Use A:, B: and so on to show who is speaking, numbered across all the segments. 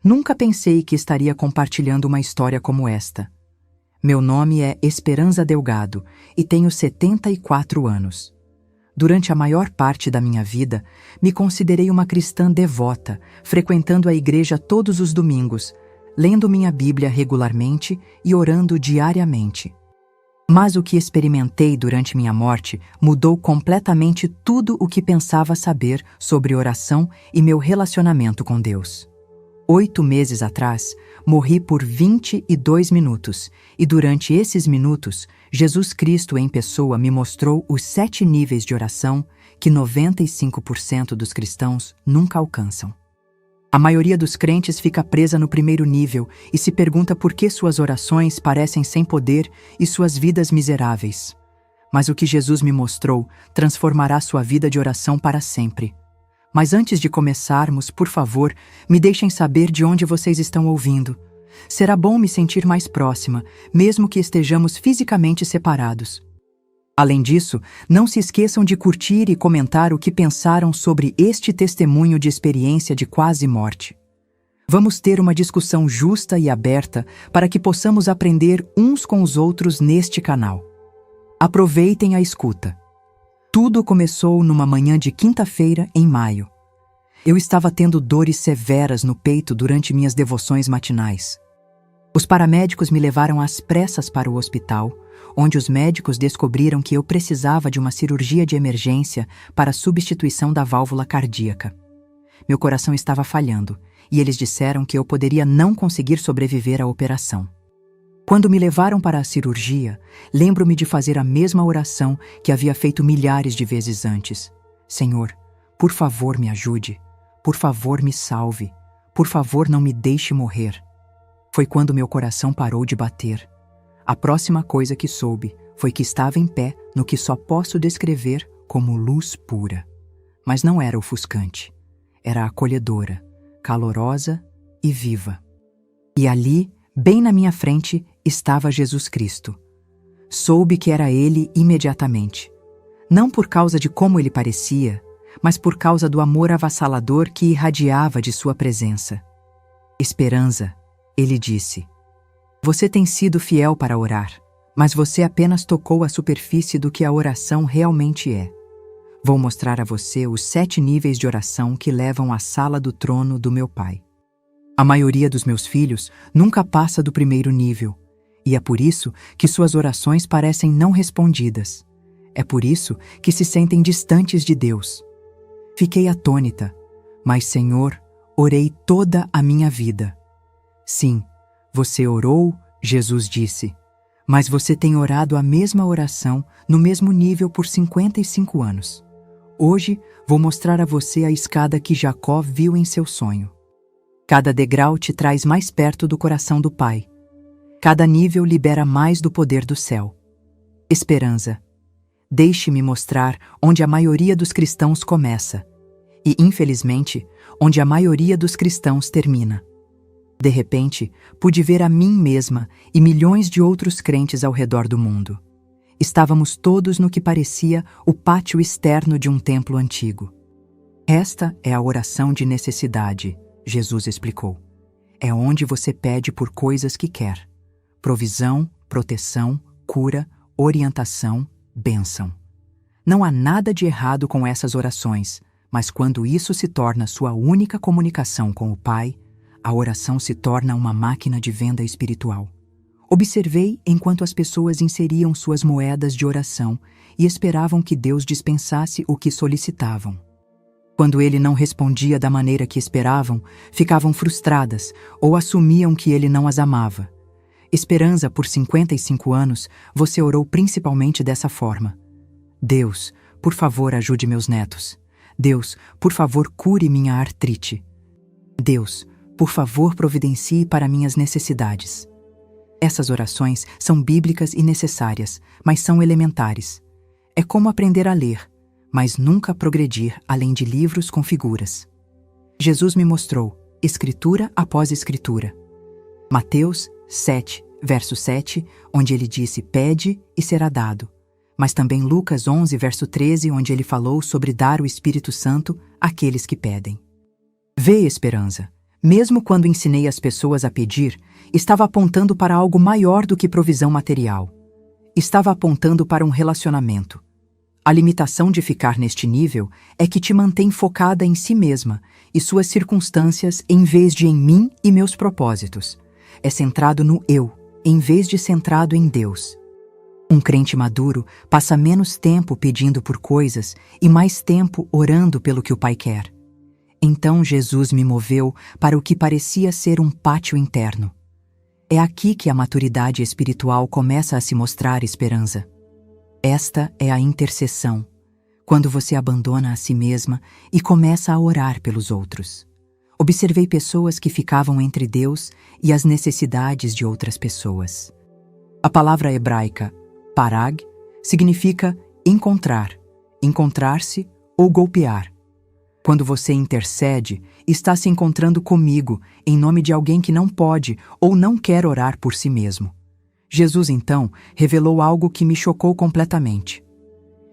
A: Nunca pensei que estaria compartilhando uma história como esta. Meu nome é Esperanza Delgado e tenho 74 anos. Durante a maior parte da minha vida, me considerei uma cristã devota, frequentando a igreja todos os domingos, lendo minha Bíblia regularmente e orando diariamente. Mas o que experimentei durante minha morte mudou completamente tudo o que pensava saber sobre oração e meu relacionamento com Deus. 8 meses atrás, morri por 22 minutos e durante esses minutos, Jesus Cristo em pessoa me mostrou os 7 níveis de oração que 95% dos cristãos nunca alcançam. A maioria dos crentes fica presa no primeiro nível e se pergunta por que suas orações parecem sem poder e suas vidas miseráveis. Mas o que Jesus me mostrou transformará sua vida de oração para sempre. Mas antes de começarmos, por favor, me deixem saber de onde vocês estão ouvindo. Será bom me sentir mais próxima, mesmo que estejamos fisicamente separados. Além disso, não se esqueçam de curtir e comentar o que pensaram sobre este testemunho de experiência de quase morte. Vamos ter uma discussão justa e aberta para que possamos aprender uns com os outros neste canal. Aproveitem a escuta. Tudo começou numa manhã de quinta-feira, em maio. Eu estava tendo dores severas no peito durante minhas devoções matinais. Os paramédicos me levaram às pressas para o hospital, onde os médicos descobriram que eu precisava de uma cirurgia de emergência para a substituição da válvula cardíaca. Meu coração estava falhando, e eles disseram que eu poderia não conseguir sobreviver à operação. Quando me levaram para a cirurgia, lembro-me de fazer a mesma oração que havia feito milhares de vezes antes. Senhor, por favor me ajude. Por favor me salve. Por favor não me deixe morrer. Foi quando meu coração parou de bater. A próxima coisa que soube foi que estava em pé no que só posso descrever como luz pura. Mas não era ofuscante. Era acolhedora, calorosa e viva. E ali, bem na minha frente, estava Jesus Cristo. Soube que era Ele imediatamente. Não por causa de como Ele parecia, mas por causa do amor avassalador que irradiava de sua presença. Esperanza, Ele disse. Você tem sido fiel para orar, mas você apenas tocou a superfície do que a oração realmente é. Vou mostrar a você os 7 níveis de oração que levam à sala do trono do meu Pai. A maioria dos meus filhos nunca passa do primeiro nível, e é por isso que suas orações parecem não respondidas. É por isso que se sentem distantes de Deus. Fiquei atônita, mas, Senhor, orei toda a minha vida. Sim, você orou, Jesus disse, mas você tem orado a mesma oração no mesmo nível por 55 anos. Hoje vou mostrar a você a escada que Jacó viu em seu sonho. Cada degrau te traz mais perto do coração do Pai. Cada nível libera mais do poder do céu. Esperanza, deixe-me mostrar onde a maioria dos cristãos começa e, infelizmente, onde a maioria dos cristãos termina. De repente, pude ver a mim mesma e milhões de outros crentes ao redor do mundo. Estávamos todos no que parecia o pátio externo de um templo antigo. Esta é a oração de necessidade, Jesus explicou. É onde você pede por coisas que quer. Provisão, proteção, cura, orientação, bênção. Não há nada de errado com essas orações, mas quando isso se torna sua única comunicação com o Pai, a oração se torna uma máquina de venda espiritual. Observei enquanto as pessoas inseriam suas moedas de oração e esperavam que Deus dispensasse o que solicitavam. Quando Ele não respondia da maneira que esperavam, ficavam frustradas ou assumiam que Ele não as amava. Esperanza, por 55 anos, você orou principalmente dessa forma. Deus, por favor, ajude meus netos. Deus, por favor, cure minha artrite. Deus, por favor, providencie para minhas necessidades. Essas orações são bíblicas e necessárias, mas são elementares. É como aprender a ler, mas nunca progredir além de livros com figuras. Jesus me mostrou, escritura após escritura. Mateus 7, verso 7, onde ele disse, pede e será dado. Mas também Lucas 11, verso 13, onde ele falou sobre dar o Espírito Santo àqueles que pedem. Vê, Esperanza, Mesmo quando ensinei as pessoas a pedir, estava apontando para algo maior do que provisão material. Estava apontando para um relacionamento. A limitação de ficar neste nível é que te mantém focada em si mesma e suas circunstâncias em vez de em mim e meus propósitos. É centrado no eu, em vez de centrado em Deus. Um crente maduro passa menos tempo pedindo por coisas e mais tempo orando pelo que o Pai quer. Então Jesus me moveu para o que parecia ser um pátio interno. É aqui que a maturidade espiritual começa a se mostrar, Esperança. Esta é a intercessão, quando você abandona a si mesma e começa a orar pelos outros. Observei pessoas que ficavam entre Deus e as necessidades de outras pessoas. A palavra hebraica parag significa encontrar, encontrar-se ou golpear. Quando você intercede, está se encontrando comigo em nome de alguém que não pode ou não quer orar por si mesmo. Jesus, então, revelou algo que me chocou completamente.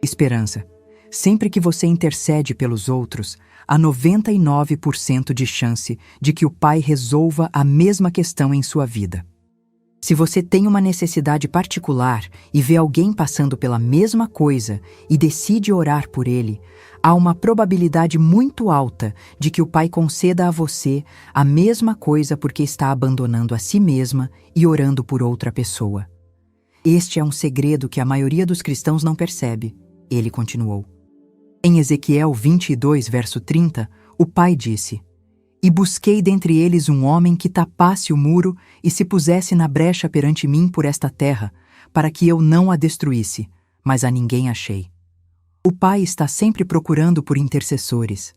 A: Esperança. Sempre que você intercede pelos outros, há 99% de chance de que o Pai resolva a mesma questão em sua vida. Se você tem uma necessidade particular e vê alguém passando pela mesma coisa e decide orar por ele, há uma probabilidade muito alta de que o Pai conceda a você a mesma coisa porque está abandonando a si mesma e orando por outra pessoa. Este é um segredo que a maioria dos cristãos não percebe, ele continuou. Em Ezequiel 22, verso 30, o Pai disse: "E busquei dentre eles um homem que tapasse o muro e se pusesse na brecha perante mim por esta terra, para que eu não a destruísse, mas a ninguém achei." O Pai está sempre procurando por intercessores.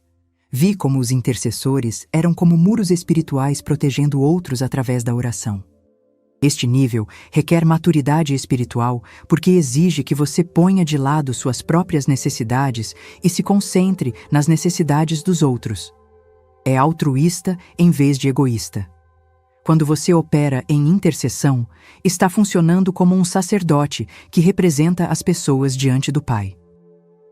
A: Vi como os intercessores eram como muros espirituais protegendo outros através da oração. Este nível requer maturidade espiritual porque exige que você ponha de lado suas próprias necessidades e se concentre nas necessidades dos outros. É altruísta em vez de egoísta. Quando você opera em intercessão, está funcionando como um sacerdote que representa as pessoas diante do Pai.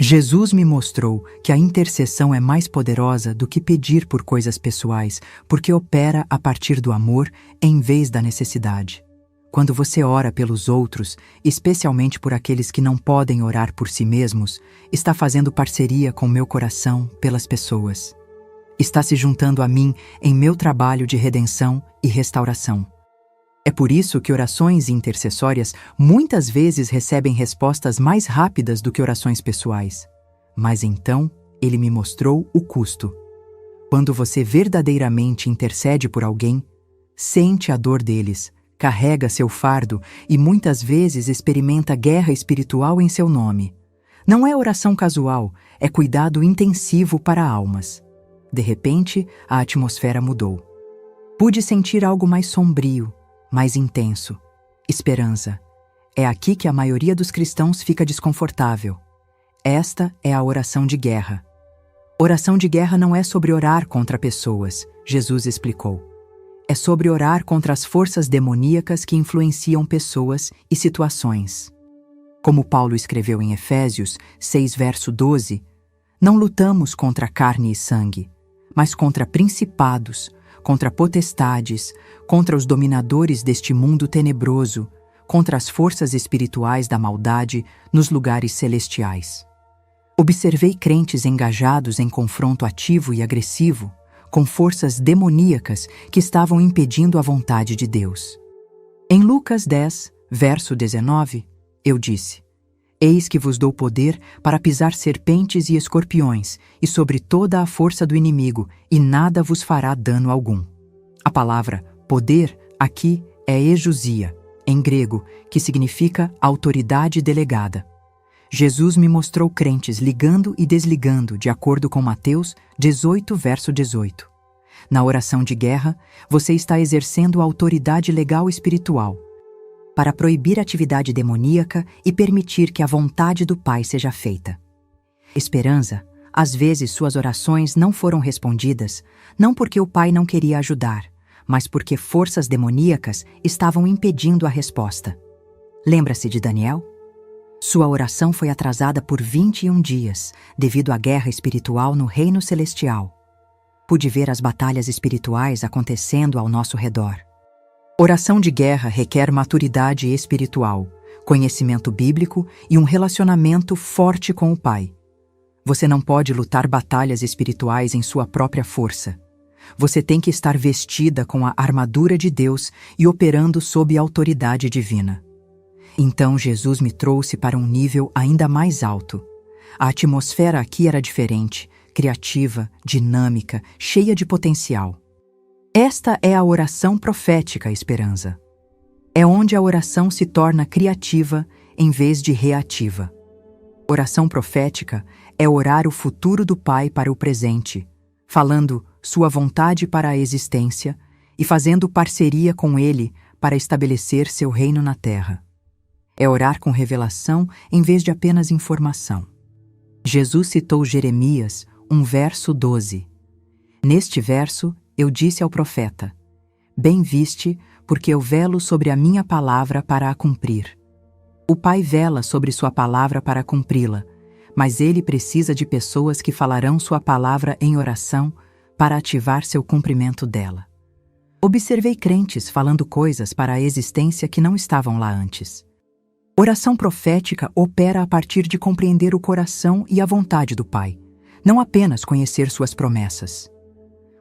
A: Jesus me mostrou que a intercessão é mais poderosa do que pedir por coisas pessoais, porque opera a partir do amor em vez da necessidade. Quando você ora pelos outros, especialmente por aqueles que não podem orar por si mesmos, está fazendo parceria com meu coração pelas pessoas. Está se juntando a mim em meu trabalho de redenção e restauração. É por isso que orações intercessórias muitas vezes recebem respostas mais rápidas do que orações pessoais. Mas então, ele me mostrou o custo. Quando você verdadeiramente intercede por alguém, sente a dor deles, carrega seu fardo e muitas vezes experimenta guerra espiritual em seu nome. Não é oração casual, é cuidado intensivo para almas. De repente, a atmosfera mudou. Pude sentir algo mais sombrio, mais intenso. Esperança. É aqui que a maioria dos cristãos fica desconfortável. Esta é a oração de guerra. Oração de guerra não é sobre orar contra pessoas, Jesus explicou. É sobre orar contra as forças demoníacas que influenciam pessoas e situações. Como Paulo escreveu em Efésios 6, verso 12, não lutamos contra carne e sangue, mas contra principados, contra potestades, contra os dominadores deste mundo tenebroso, contra as forças espirituais da maldade nos lugares celestiais. Observei crentes engajados em confronto ativo e agressivo, com forças demoníacas que estavam impedindo a vontade de Deus. Em Lucas 10, verso 19, eu disse: "Eis que vos dou poder para pisar serpentes e escorpiões, e sobre toda a força do inimigo, e nada vos fará dano algum." A palavra poder aqui é exousia, em grego, que significa autoridade delegada. Jesus me mostrou crentes ligando e desligando de acordo com Mateus 18, verso 18. Na oração de guerra, você está exercendo a autoridade legal espiritual para proibir atividade demoníaca e permitir que a vontade do Pai seja feita. Esperança, às vezes suas orações não foram respondidas, não porque o Pai não queria ajudar, mas porque forças demoníacas estavam impedindo a resposta. Lembra-se de Daniel? Sua oração foi atrasada por 21 dias, devido à guerra espiritual no reino celestial. Pude ver as batalhas espirituais acontecendo ao nosso redor. Oração de guerra requer maturidade espiritual, conhecimento bíblico e um relacionamento forte com o Pai. Você não pode lutar batalhas espirituais em sua própria força. Você tem que estar vestida com a armadura de Deus e operando sob a autoridade divina. Então Jesus me trouxe para um nível ainda mais alto. A atmosfera aqui era diferente, criativa, dinâmica, cheia de potencial. Esta é a oração profética, Esperanza. É onde a oração se torna criativa em vez de reativa. Oração profética é orar o futuro do Pai para o presente, falando sua vontade para a existência e fazendo parceria com Ele para estabelecer seu reino na terra. É orar com revelação em vez de apenas informação. Jesus citou Jeremias, verso 12. Neste verso, eu disse ao profeta: Bem viste, porque eu velo sobre a minha palavra para a cumprir. O Pai vela sobre sua palavra para cumpri-la, mas ele precisa de pessoas que falarão sua palavra em oração para ativar seu cumprimento dela. Observei crentes falando coisas para a existência que não estavam lá antes. Oração profética opera a partir de compreender o coração e a vontade do Pai, não apenas conhecer suas promessas.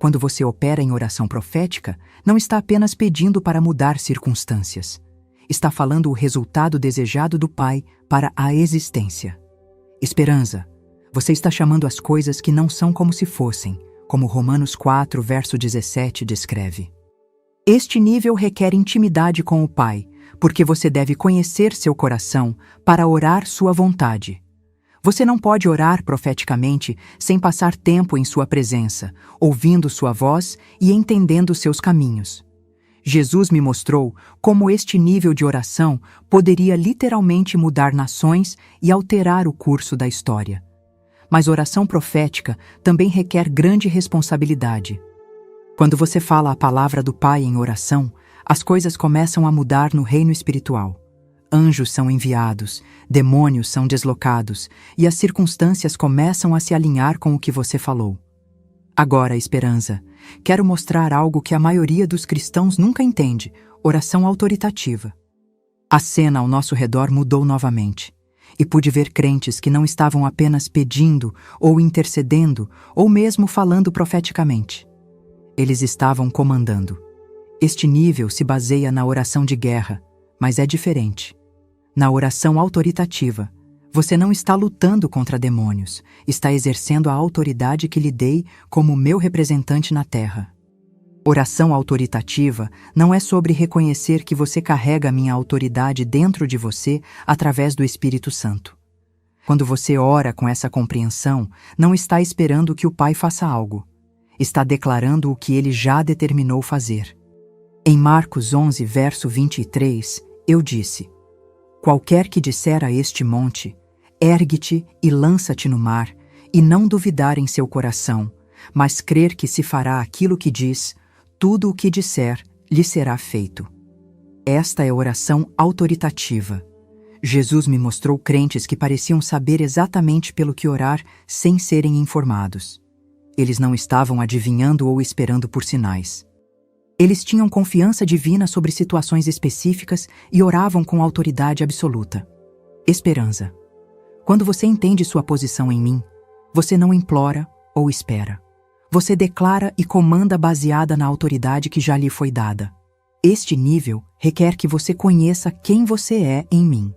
A: Quando você opera em oração profética, não está apenas pedindo para mudar circunstâncias. Está falando o resultado desejado do Pai para a existência. Esperança, você está chamando as coisas que não são como se fossem, como Romanos 4, verso 17 descreve. Este nível requer intimidade com o Pai, porque você deve conhecer seu coração para orar sua vontade. Você não pode orar profeticamente sem passar tempo em sua presença, ouvindo sua voz e entendendo seus caminhos. Jesus me mostrou como este nível de oração poderia literalmente mudar nações e alterar o curso da história. Mas oração profética também requer grande responsabilidade. Quando você fala a palavra do Pai em oração, as coisas começam a mudar no reino espiritual. Anjos são enviados, demônios são deslocados e as circunstâncias começam a se alinhar com o que você falou. Agora, Esperança, quero mostrar algo que a maioria dos cristãos nunca entende: oração autoritativa. A cena ao nosso redor mudou novamente, e pude ver crentes que não estavam apenas pedindo ou intercedendo ou mesmo falando profeticamente. Eles estavam comandando. Este nível se baseia na oração de guerra, mas é diferente. Na oração autoritativa, você não está lutando contra demônios, está exercendo a autoridade que lhe dei como meu representante na terra. Oração autoritativa não é sobre reconhecer que você carrega a minha autoridade dentro de você através do Espírito Santo. Quando você ora com essa compreensão, não está esperando que o Pai faça algo. Está declarando o que ele já determinou fazer. Em Marcos 11, verso 23, eu disse: Qualquer que disser a este monte, ergue-te e lança-te no mar, e não duvidar em seu coração, mas crer que se fará aquilo que diz, tudo o que disser lhe será feito. Esta é oração autoritativa. Jesus me mostrou crentes que pareciam saber exatamente pelo que orar sem serem informados. Eles não estavam adivinhando ou esperando por sinais. Eles tinham confiança divina sobre situações específicas e oravam com autoridade absoluta. Esperança. Quando você entende sua posição em mim, você não implora ou espera. Você declara e comanda baseada na autoridade que já lhe foi dada. Este nível requer que você conheça quem você é em mim.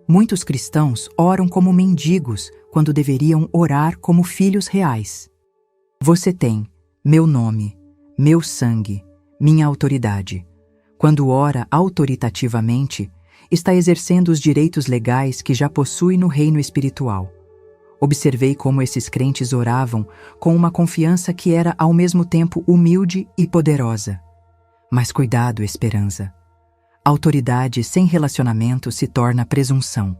A: Muitos cristãos oram como mendigos quando deveriam orar como filhos reais. Você tem meu nome, meu sangue, minha autoridade. Quando ora autoritativamente, está exercendo os direitos legais que já possui no reino espiritual. Observei como esses crentes oravam com uma confiança que era ao mesmo tempo humilde e poderosa. Mas cuidado, Esperança. Autoridade sem relacionamento se torna presunção.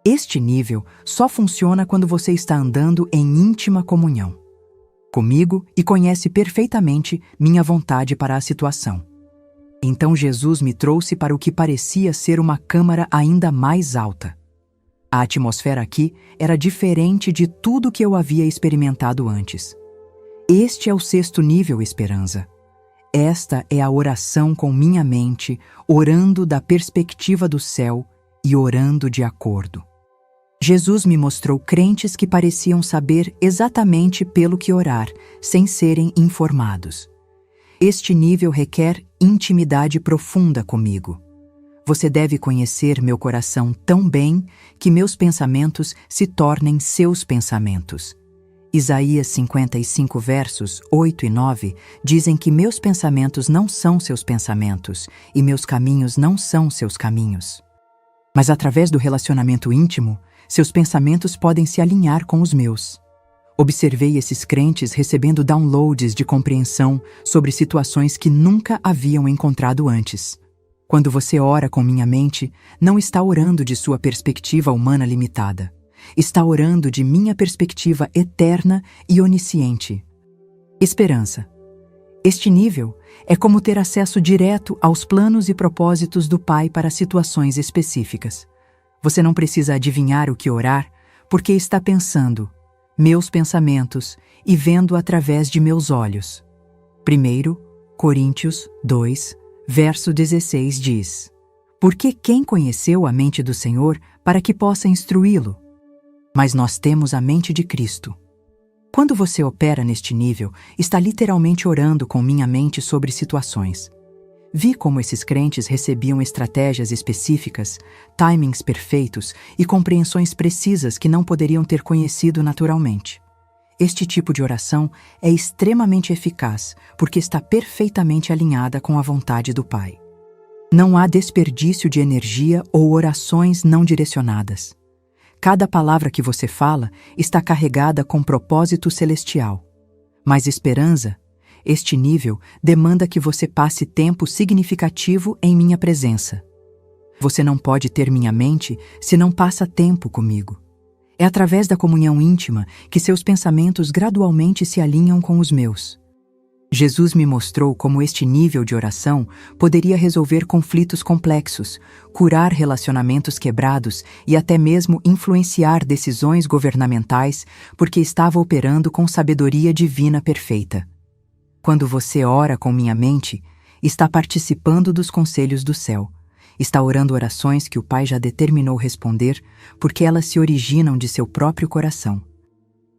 A: Este nível só funciona quando você está andando em íntima comunhão comigo e conhece perfeitamente minha vontade para a situação. Então Jesus me trouxe para o que parecia ser uma câmara ainda mais alta. A atmosfera aqui era diferente de tudo que eu havia experimentado antes. Este é o sexto nível, Esperança. Esta é a oração com minha mente, orando da perspectiva do céu e orando de acordo. Jesus me mostrou crentes que pareciam saber exatamente pelo que orar, sem serem informados. Este nível requer intimidade profunda comigo. Você deve conhecer meu coração tão bem que meus pensamentos se tornem seus pensamentos. Isaías 55, versos 8 e 9, dizem que meus pensamentos não são seus pensamentos e meus caminhos não são seus caminhos. Mas através do relacionamento íntimo, seus pensamentos podem se alinhar com os meus. Observei esses crentes recebendo downloads de compreensão sobre situações que nunca haviam encontrado antes. Quando você ora com minha mente, não está orando de sua perspectiva humana limitada. Está orando de minha perspectiva eterna e onisciente. Esperança. Este nível é como ter acesso direto aos planos e propósitos do Pai para situações específicas. Você não precisa adivinhar o que orar, porque está pensando meus pensamentos e vendo através de meus olhos. 1 Coríntios 2, verso 16 diz: Porque quem conheceu a mente do Senhor para que possa instruí-lo? Mas nós temos a mente de Cristo. Quando você opera neste nível, está literalmente orando com minha mente sobre situações. Vi como esses crentes recebiam estratégias específicas, timings perfeitos e compreensões precisas que não poderiam ter conhecido naturalmente. Este tipo de oração é extremamente eficaz porque está perfeitamente alinhada com a vontade do Pai. Não há desperdício de energia ou orações não direcionadas. Cada palavra que você fala está carregada com propósito celestial. Mas Esperança, este nível demanda que você passe tempo significativo em minha presença. Você não pode ter minha mente se não passa tempo comigo. É através da comunhão íntima que seus pensamentos gradualmente se alinham com os meus. Jesus me mostrou como este nível de oração poderia resolver conflitos complexos, curar relacionamentos quebrados e até mesmo influenciar decisões governamentais, porque estava operando com sabedoria divina perfeita. Quando você ora com minha mente, está participando dos conselhos do céu. Está orando orações que o Pai já determinou responder, porque elas se originam de seu próprio coração.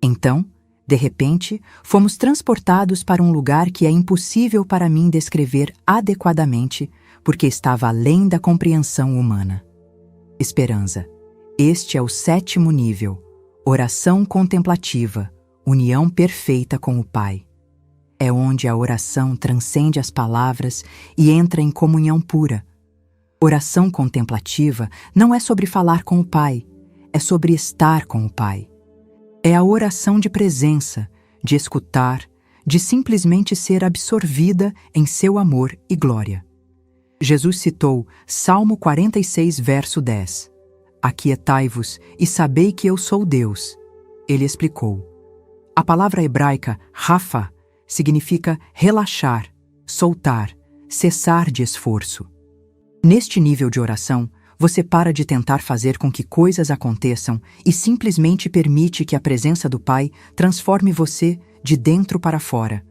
A: Então, de repente, fomos transportados para um lugar que é impossível para mim descrever adequadamente, porque estava além da compreensão humana. Esperança. Este é o sétimo nível, oração contemplativa, união perfeita com o Pai. É onde a oração transcende as palavras e entra em comunhão pura. Oração contemplativa não é sobre falar com o Pai, é sobre estar com o Pai. É a oração de presença, de escutar, de simplesmente ser absorvida em seu amor e glória. Jesus citou Salmo 46, verso 10. Aquietai-vos e sabei que eu sou Deus. Ele explicou. A palavra hebraica rafa significa relaxar, soltar, cessar de esforço. Neste nível de oração, você para de tentar fazer com que coisas aconteçam e simplesmente permite que a presença do Pai transforme você de dentro para fora.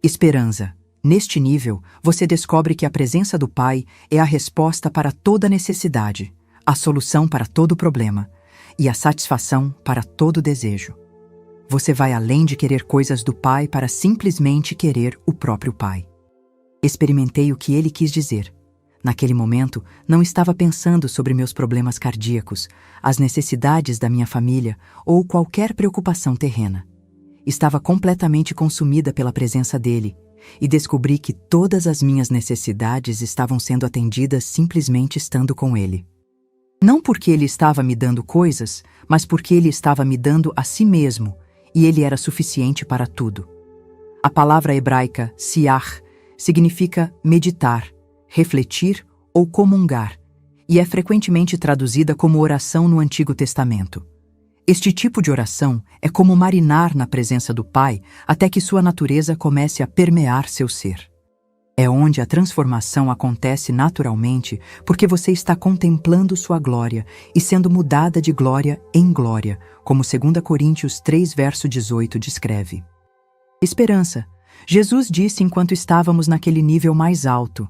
A: Esperança. Neste nível, você descobre que a presença do Pai é a resposta para toda necessidade, a solução para todo problema e a satisfação para todo desejo. Você vai além de querer coisas do Pai para simplesmente querer o próprio Pai. Experimentei o que ele quis dizer. Naquele momento, não estava pensando sobre meus problemas cardíacos, as necessidades da minha família ou qualquer preocupação terrena. Estava completamente consumida pela presença dele e descobri que todas as minhas necessidades estavam sendo atendidas simplesmente estando com ele. Não porque ele estava me dando coisas, mas porque ele estava me dando a si mesmo, e ele era suficiente para tudo. A palavra hebraica siach significa meditar, refletir ou comungar, e é frequentemente traduzida como oração no Antigo Testamento. Este tipo de oração é como marinar na presença do Pai até que sua natureza comece a permear seu ser. É onde a transformação acontece naturalmente porque você está contemplando sua glória e sendo mudada de glória em glória, como 2 Coríntios 3, verso 18 descreve. Esperança. Jesus disse enquanto estávamos naquele nível mais alto.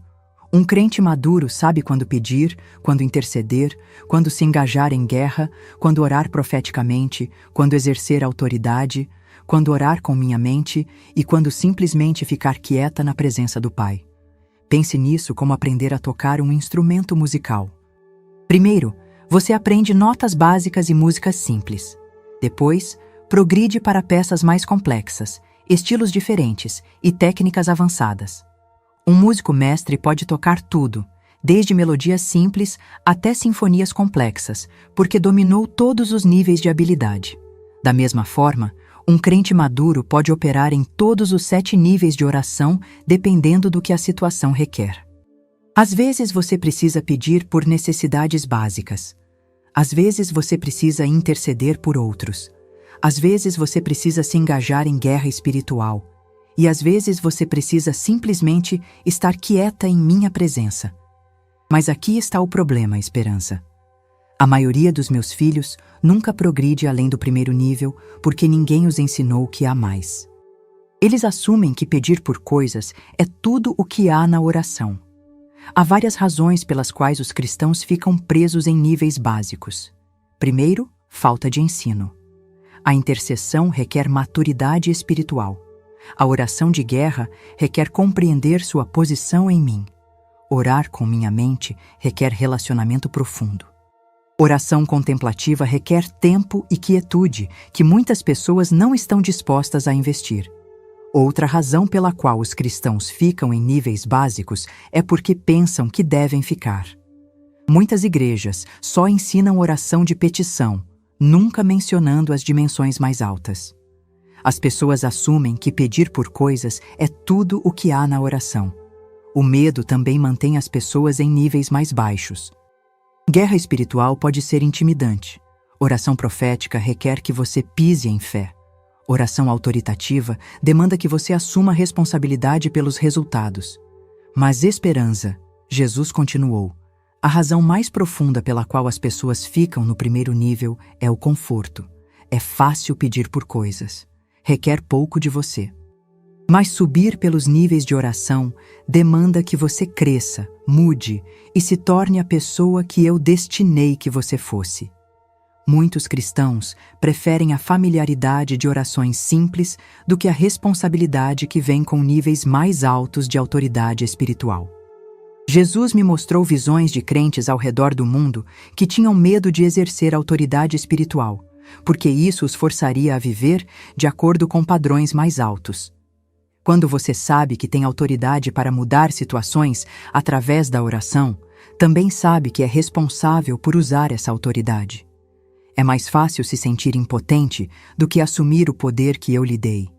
A: Um crente maduro sabe quando pedir, quando interceder, quando se engajar em guerra, quando orar profeticamente, quando exercer autoridade, quando orar com minha mente e quando simplesmente ficar quieta na presença do Pai. Pense nisso como aprender a tocar um instrumento musical. Primeiro, você aprende notas básicas e músicas simples. Depois, progride para peças mais complexas, estilos diferentes e técnicas avançadas. Um músico mestre pode tocar tudo, desde melodias simples até sinfonias complexas, porque dominou todos os níveis de habilidade. Da mesma forma, um crente maduro pode operar em todos os 7 níveis de oração, dependendo do que a situação requer. Às vezes você precisa pedir por necessidades básicas. Às vezes você precisa interceder por outros. Às vezes você precisa se engajar em guerra espiritual. E às vezes você precisa simplesmente estar quieta em minha presença. Mas aqui está o problema, Esperança. A maioria dos meus filhos nunca progride além do primeiro nível porque ninguém os ensinou que há mais. Eles assumem que pedir por coisas é tudo o que há na oração. Há várias razões pelas quais os cristãos ficam presos em níveis básicos. Primeiro, falta de ensino. A intercessão requer maturidade espiritual. A oração de guerra requer compreender sua posição em mim. Orar com minha mente requer relacionamento profundo. Oração contemplativa requer tempo e quietude que muitas pessoas não estão dispostas a investir. Outra razão pela qual os cristãos ficam em níveis básicos é porque pensam que devem ficar. Muitas igrejas só ensinam oração de petição, nunca mencionando as dimensões mais altas. As pessoas assumem que pedir por coisas é tudo o que há na oração. O medo também mantém as pessoas em níveis mais baixos. Guerra espiritual pode ser intimidante. Oração profética requer que você pise em fé. Oração autoritativa demanda que você assuma a responsabilidade pelos resultados. Mas Esperança, Jesus continuou, a razão mais profunda pela qual as pessoas ficam no primeiro nível é o conforto. É fácil pedir por coisas. Requer pouco de você. Mas subir pelos níveis de oração demanda que você cresça, mude e se torne a pessoa que eu destinei que você fosse. Muitos cristãos preferem a familiaridade de orações simples do que a responsabilidade que vem com níveis mais altos de autoridade espiritual. Jesus me mostrou visões de crentes ao redor do mundo que tinham medo de exercer autoridade espiritual, porque isso os forçaria a viver de acordo com padrões mais altos. Quando você sabe que tem autoridade para mudar situações através da oração, também sabe que é responsável por usar essa autoridade. É mais fácil se sentir impotente do que assumir o poder que eu lhe dei.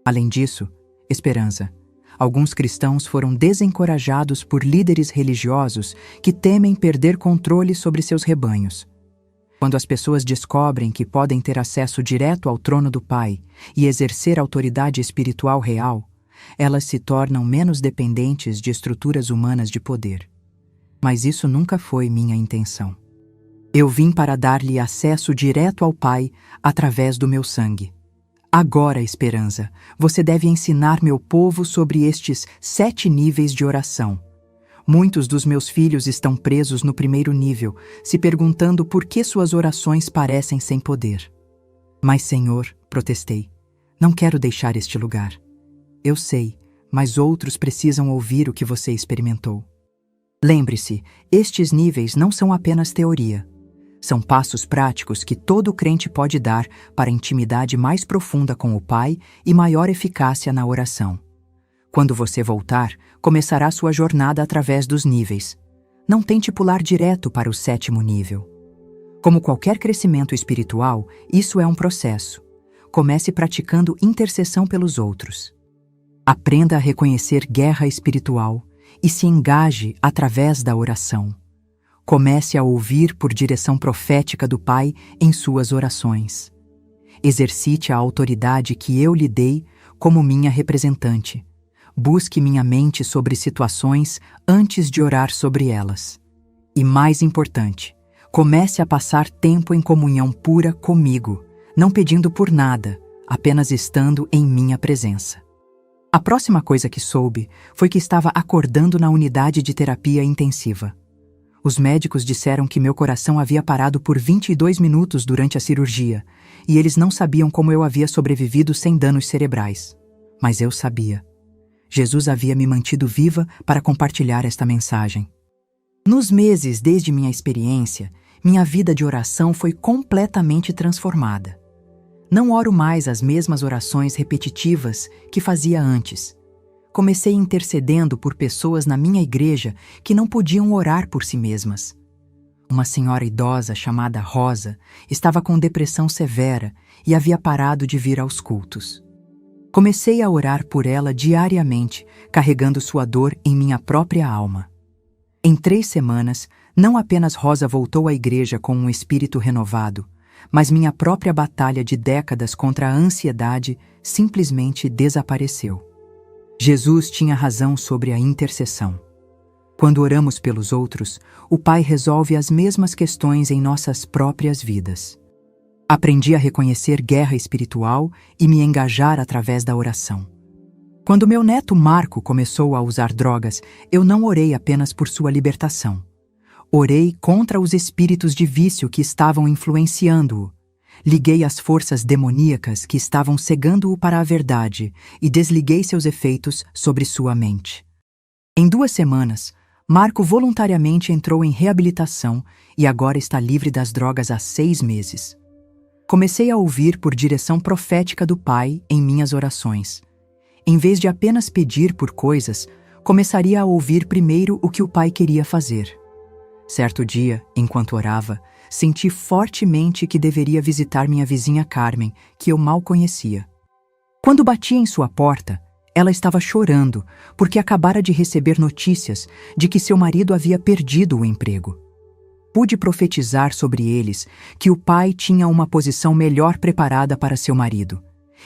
A: Além disso, Esperança, alguns cristãos foram desencorajados por líderes religiosos que temem perder controle sobre seus rebanhos. Quando as pessoas descobrem que podem ter acesso direto ao trono do Pai e exercer autoridade espiritual real, elas se tornam menos dependentes de estruturas humanas de poder. Mas isso nunca foi minha intenção. Eu vim para dar-lhe acesso direto ao Pai através do meu sangue. Agora, Esperança, você deve ensinar meu povo sobre estes 7 níveis de oração. Muitos dos meus filhos estão presos no primeiro nível, se perguntando por que suas orações parecem sem poder. Mas, Senhor, protestei, não quero deixar este lugar. Eu sei, mas outros precisam ouvir o que você experimentou. Lembre-se, estes níveis não são apenas teoria. São passos práticos que todo crente pode dar para intimidade mais profunda com o Pai e maior eficácia na oração. Quando você voltar, começará sua jornada através dos níveis. Não tente pular direto para o 7º nível. Como qualquer crescimento espiritual, isso é um processo. Comece praticando intercessão pelos outros. Aprenda a reconhecer guerra espiritual e se engaje através da oração. Comece a ouvir por direção profética do Pai em suas orações. Exercite a autoridade que eu lhe dei como minha representante. Busque minha mente sobre situações antes de orar sobre elas. E mais importante, comece a passar tempo em comunhão pura comigo, não pedindo por nada, apenas estando em minha presença. A próxima coisa que soube foi que estava acordando na unidade de terapia intensiva. Os médicos disseram que meu coração havia parado por 22 minutos durante a cirurgia, e eles não sabiam como eu havia sobrevivido sem danos cerebrais. Mas eu sabia. Jesus havia me mantido viva para compartilhar esta mensagem. Nos meses desde minha experiência, minha vida de oração foi completamente transformada. Não oro mais as mesmas orações repetitivas que fazia antes. Comecei intercedendo por pessoas na minha igreja que não podiam orar por si mesmas. Uma senhora idosa chamada Rosa estava com depressão severa e havia parado de vir aos cultos. Comecei a orar por ela diariamente, carregando sua dor em minha própria alma. Em 3 semanas, não apenas Rosa voltou à igreja com um espírito renovado, mas minha própria batalha de décadas contra a ansiedade simplesmente desapareceu. Jesus tinha razão sobre a intercessão. Quando oramos pelos outros, o Pai resolve as mesmas questões em nossas próprias vidas. Aprendi a reconhecer guerra espiritual e me engajar através da oração. Quando meu neto Marco começou a usar drogas, eu não orei apenas por sua libertação. Orei contra os espíritos de vício que estavam influenciando-o. Liguei as forças demoníacas que estavam cegando-o para a verdade e desliguei seus efeitos sobre sua mente. Em 2 semanas, Marco voluntariamente entrou em reabilitação e agora está livre das drogas há 6 meses. Comecei a ouvir por direção profética do Pai em minhas orações. Em vez de apenas pedir por coisas, começaria a ouvir primeiro o que o Pai queria fazer. Certo dia, enquanto orava, senti fortemente que deveria visitar minha vizinha Carmen, que eu mal conhecia. Quando bati em sua porta, ela estava chorando, porque acabara de receber notícias de que seu marido havia perdido o emprego. Pude profetizar sobre eles que o pai tinha uma posição melhor preparada para seu marido,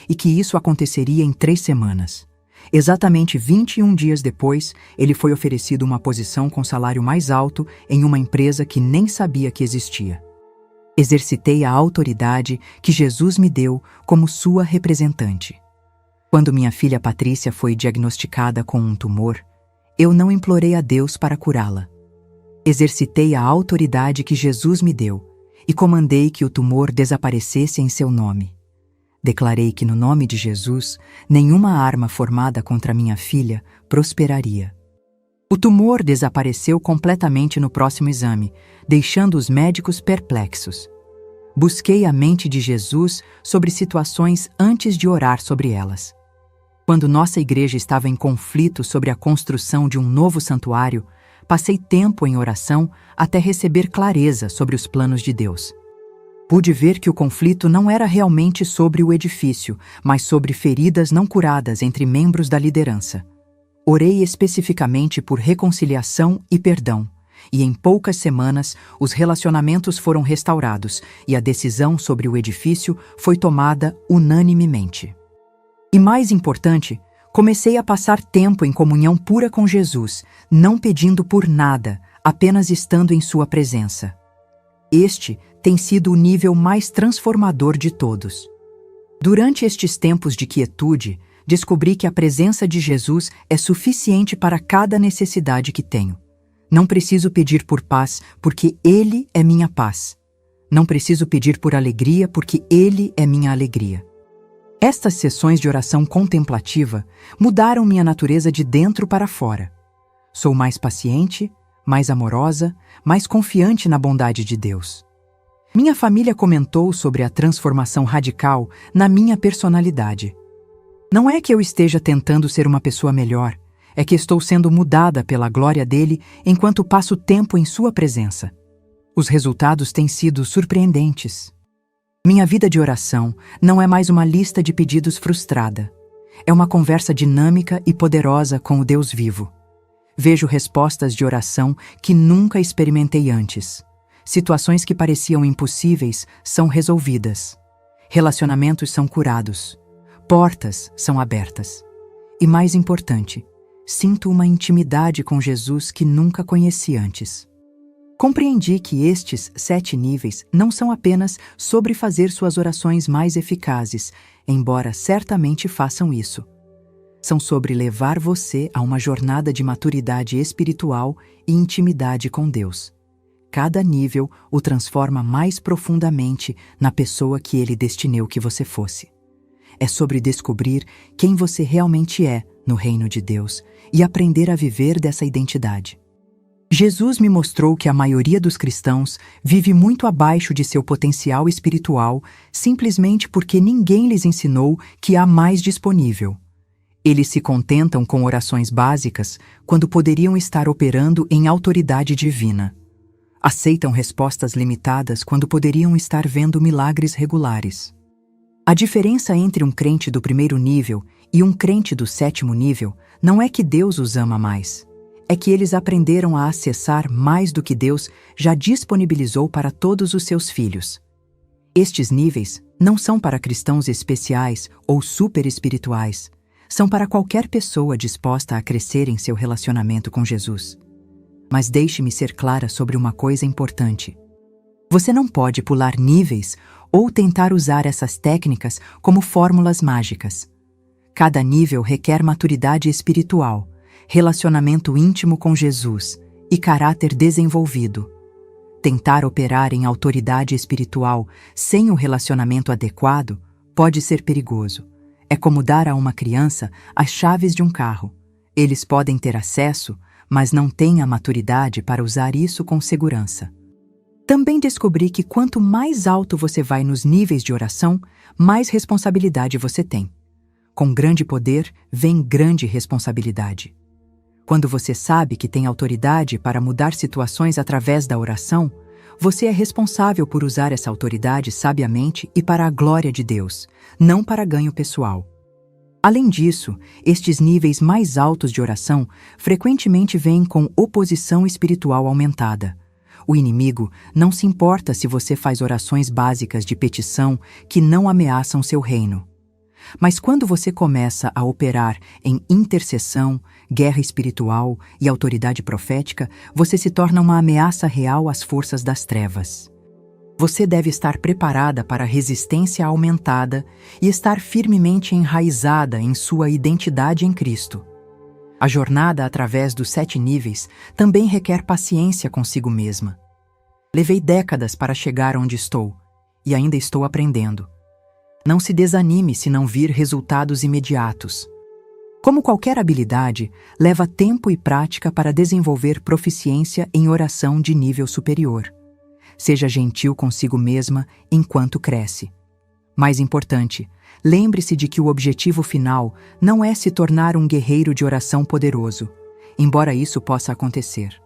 A: e que isso aconteceria em 3 semanas. Exatamente 21 dias depois, ele foi oferecido uma posição com salário mais alto em uma empresa que nem sabia que existia. Exercitei a autoridade que Jesus me deu como sua representante. Quando minha filha Patrícia foi diagnosticada com um tumor, eu não implorei a Deus para curá-la. Exercitei a autoridade que Jesus me deu e comandei que o tumor desaparecesse em seu nome. Declarei que no nome de Jesus, nenhuma arma formada contra minha filha prosperaria. O tumor desapareceu completamente no próximo exame, deixando os médicos perplexos. Busquei a mente de Jesus sobre situações antes de orar sobre elas. Quando nossa igreja estava em conflito sobre a construção de um novo santuário, passei tempo em oração até receber clareza sobre os planos de Deus. Pude ver que o conflito não era realmente sobre o edifício, mas sobre feridas não curadas entre membros da liderança. Orei especificamente por reconciliação e perdão, e em poucas semanas os relacionamentos foram restaurados e a decisão sobre o edifício foi tomada unanimemente. E mais importante, comecei a passar tempo em comunhão pura com Jesus, não pedindo por nada, apenas estando em sua presença. Este tem sido o nível mais transformador de todos. Durante estes tempos de quietude, descobri que a presença de Jesus é suficiente para cada necessidade que tenho. Não preciso pedir por paz, porque Ele é minha paz. Não preciso pedir por alegria, porque Ele é minha alegria. Estas sessões de oração contemplativa mudaram minha natureza de dentro para fora. Sou mais paciente, mais amorosa, mais confiante na bondade de Deus. Minha família comentou sobre a transformação radical na minha personalidade. Não é que eu esteja tentando ser uma pessoa melhor, é que estou sendo mudada pela glória dele enquanto passo tempo em sua presença. Os resultados têm sido surpreendentes. Minha vida de oração não é mais uma lista de pedidos frustrada. É uma conversa dinâmica e poderosa com o Deus vivo. Vejo respostas de oração que nunca experimentei antes. Situações que pareciam impossíveis são resolvidas. Relacionamentos são curados. Portas são abertas. E mais importante, sinto uma intimidade com Jesus que nunca conheci antes. Compreendi que estes 7 níveis não são apenas sobre fazer suas orações mais eficazes, embora certamente façam isso. São sobre levar você a uma jornada de maturidade espiritual e intimidade com Deus. Cada nível o transforma mais profundamente na pessoa que Ele destinou que você fosse. É sobre descobrir quem você realmente é no reino de Deus e aprender a viver dessa identidade. Jesus me mostrou que a maioria dos cristãos vive muito abaixo de seu potencial espiritual simplesmente porque ninguém lhes ensinou que há mais disponível. Eles se contentam com orações básicas quando poderiam estar operando em autoridade divina. Aceitam respostas limitadas quando poderiam estar vendo milagres regulares. A diferença entre um crente do primeiro nível e um crente do sétimo nível não é que Deus os ama mais. É que eles aprenderam a acessar mais do que Deus já disponibilizou para todos os seus filhos. Estes níveis não são para cristãos especiais ou super espirituais. São para qualquer pessoa disposta a crescer em seu relacionamento com Jesus. Mas deixe-me ser clara sobre uma coisa importante. Você não pode pular níveis ou tentar usar essas técnicas como fórmulas mágicas. Cada nível requer maturidade espiritual, relacionamento íntimo com Jesus e caráter desenvolvido. Tentar operar em autoridade espiritual sem o relacionamento adequado pode ser perigoso. É como dar a uma criança as chaves de um carro. Eles podem ter acesso, mas não têm a maturidade para usar isso com segurança. Também descobri que quanto mais alto você vai nos níveis de oração, mais responsabilidade você tem. Com grande poder, vem grande responsabilidade. Quando você sabe que tem autoridade para mudar situações através da oração, você é responsável por usar essa autoridade sabiamente e para a glória de Deus, não para ganho pessoal. Além disso, estes níveis mais altos de oração frequentemente vêm com oposição espiritual aumentada. O inimigo não se importa se você faz orações básicas de petição que não ameaçam seu reino. Mas quando você começa a operar em intercessão, guerra espiritual e autoridade profética, você se torna uma ameaça real às forças das trevas. Você deve estar preparada para a resistência aumentada e estar firmemente enraizada em sua identidade em Cristo. A jornada através dos 7 níveis também requer paciência consigo mesma. Levei décadas para chegar onde estou e ainda estou aprendendo. Não se desanime se não vir resultados imediatos. Como qualquer habilidade, leva tempo e prática para desenvolver proficiência em oração de nível superior. Seja gentil consigo mesma enquanto cresce. Mais importante, lembre-se de que o objetivo final não é se tornar um guerreiro de oração poderoso, embora isso possa acontecer.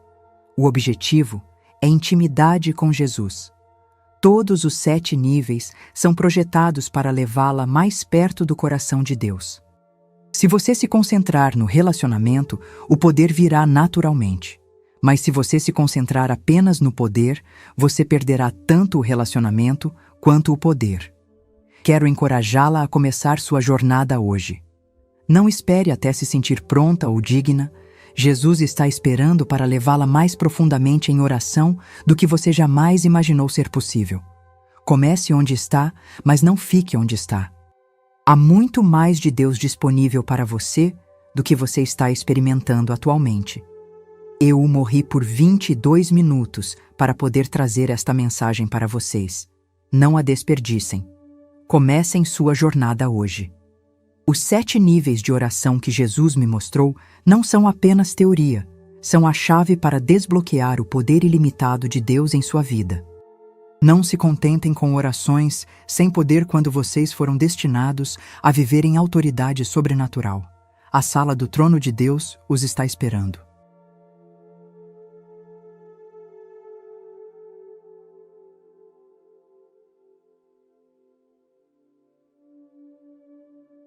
A: O objetivo é intimidade com Jesus. Todos os 7 níveis são projetados para levá-la mais perto do coração de Deus. Se você se concentrar no relacionamento, o poder virá naturalmente. Mas se você se concentrar apenas no poder, você perderá tanto o relacionamento quanto o poder. Quero encorajá-la a começar sua jornada hoje. Não espere até se sentir pronta ou digna. Jesus está esperando para levá-la mais profundamente em oração do que você jamais imaginou ser possível. Comece onde está, mas não fique onde está. Há muito mais de Deus disponível para você do que você está experimentando atualmente. Eu morri por 22 minutos para poder trazer esta mensagem para vocês. Não a desperdicem. Comecem sua jornada hoje. Os 7 níveis de oração que Jesus me mostrou não são apenas teoria, são a chave para desbloquear o poder ilimitado de Deus em sua vida. Não se contentem com orações sem poder quando vocês foram destinados a viver em autoridade sobrenatural. A sala do trono de Deus os está esperando.